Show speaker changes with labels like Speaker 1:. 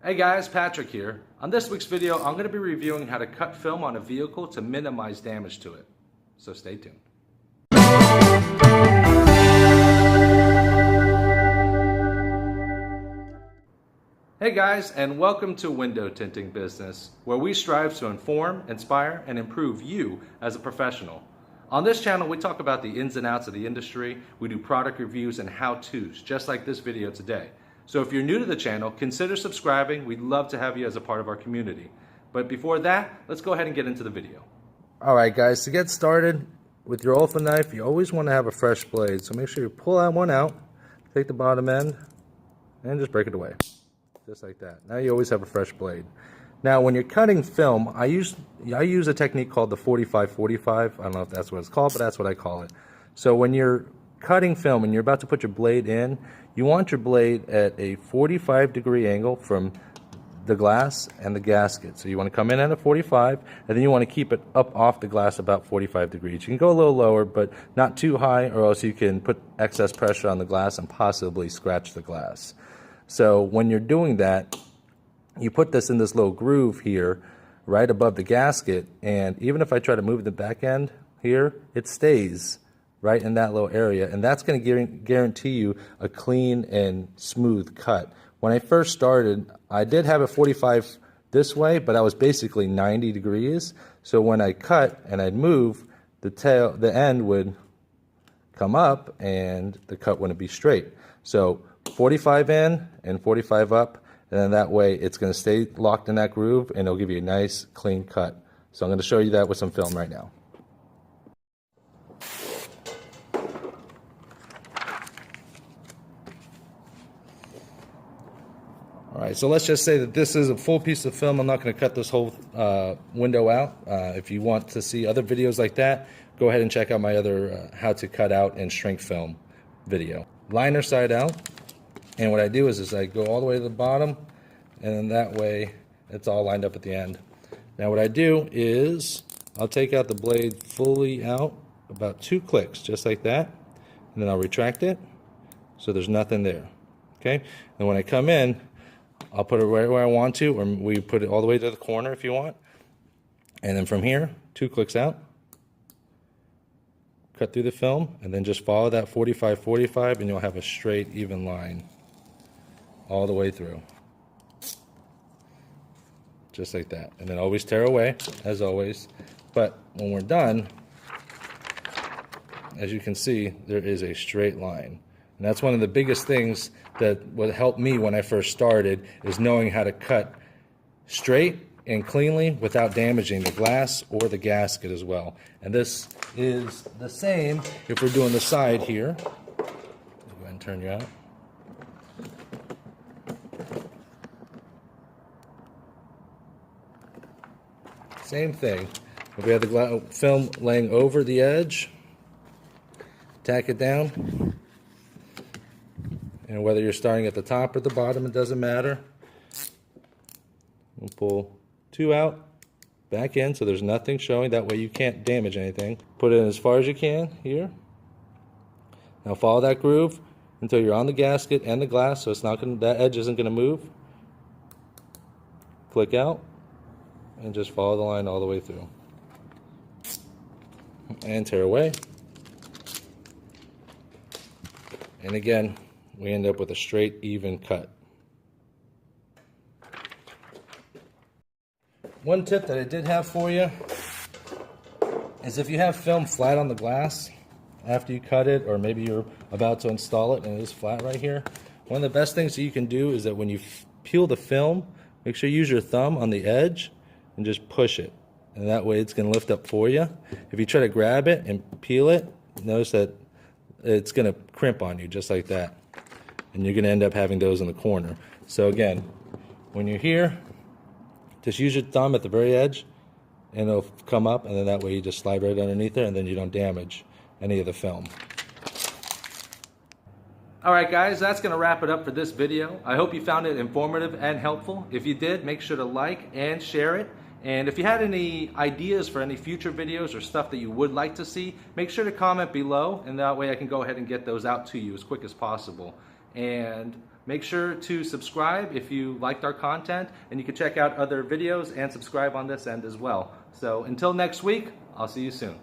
Speaker 1: Hey guys, Patrick here. On this week's video, I'm going to be reviewing how to cut film on a vehicle to minimize damage to it. So stay tuned. Hey guys, and welcome to Window Tinting Business, where we strive to inform, inspire, and improve you as a professional. On this channel, we talk about the ins and outs of the industry. We do product reviews and how-tos, just like this video today. So if you're new to the channel, consider subscribing. We'd love to have you as a part of our community. But before that, let's go ahead and get into the video. Alright guys, to get started with your Olfa knife, you always want to have a fresh blade. So make sure you pull that one out, take the bottom end, and just break it away. Just like that. Now you always have a fresh blade. Now when you're cutting film, I use a technique called the 45-45. I don't know if that's what it's called, but that's what I call it. So when you're cutting film and you're about to put your blade in, you want your blade at a 45-degree angle from the glass and the gasket. So you want to come in at a 45, and then you want to keep it up off the glass about 45 degrees. You can go a little lower, but not too high, or else you can put excess pressure on the glass and possibly scratch the glass. So when you're doing that, you put this in this little groove here, right above the gasket, and even if I try to move the back end here, it stays right in that little area, and that's going to guarantee you a clean and smooth cut. When I first started, I did have a 45 this way, but I was basically 90 degrees. So when I cut and I'd move, the end would come up and the cut wouldn't be straight. So 45 in and 45 up, and then that way it's going to stay locked in that groove and it'll give you a nice clean cut. So I'm going to show you that with some film right now. Alright, so let's just say that this is a full piece of film. I'm not going to cut this whole window out. If you want to see other videos like that, go ahead and check out my other how to cut out and shrink film video. Liner side out, and what I do is I go all the way to the bottom, and then that way it's all lined up at the end. Now what I do is I'll take out the blade fully out, about 2 clicks, just like that, and then I'll retract it so there's nothing there. Okay, and when I come in, I'll put it right where I want to, or we put it all the way to the corner if you want. And then from here, 2 clicks out, cut through the film, and then just follow that 45-45, and you'll have a straight, even line all the way through. Just like that. And then always tear away, as always. But when we're done, as you can see, there is a straight line. And that's one of the biggest things that would help me when I first started, is knowing how to cut straight and cleanly without damaging the glass or the gasket as well. And this is the same if we're doing the side here. Go ahead and turn you out. Same thing. If we have the film laying over the edge, tack it down. And whether you're starting at the top or the bottom, it doesn't matter. We'll pull 2 out, back in, so there's nothing showing. That way you can't damage anything. Put it in as far as you can here. Now follow that groove until you're on the gasket and the glass, so it's not going, that edge isn't going to move. Click out and just follow the line all the way through. And tear away. And again, we end up with a straight, even cut. One tip that I did have for you is if you have film flat on the glass after you cut it, or maybe you're about to install it and it is flat right here, one of the best things that you can do is that when you peel the film, make sure you use your thumb on the edge and just push it. And that way it's going to lift up for you. If you try to grab it and peel it, notice that it's going to crimp on you just like that. And you're going to end up having those in the corner. So again, when you're here, just use your thumb at the very edge and it'll come up, and then that way you just slide right underneath there, and then you don't damage any of the film. Alright guys, that's going to wrap it up for this video. I hope you found it informative and helpful. If you did, make sure to like and share it. And if you had any ideas for any future videos or stuff that you would like to see, make sure to comment below, and that way I can go ahead and get those out to you as quick as possible. And Make sure to subscribe if you liked our content, and you can check out other videos and subscribe on this end as well. So until next week, I'll see you soon.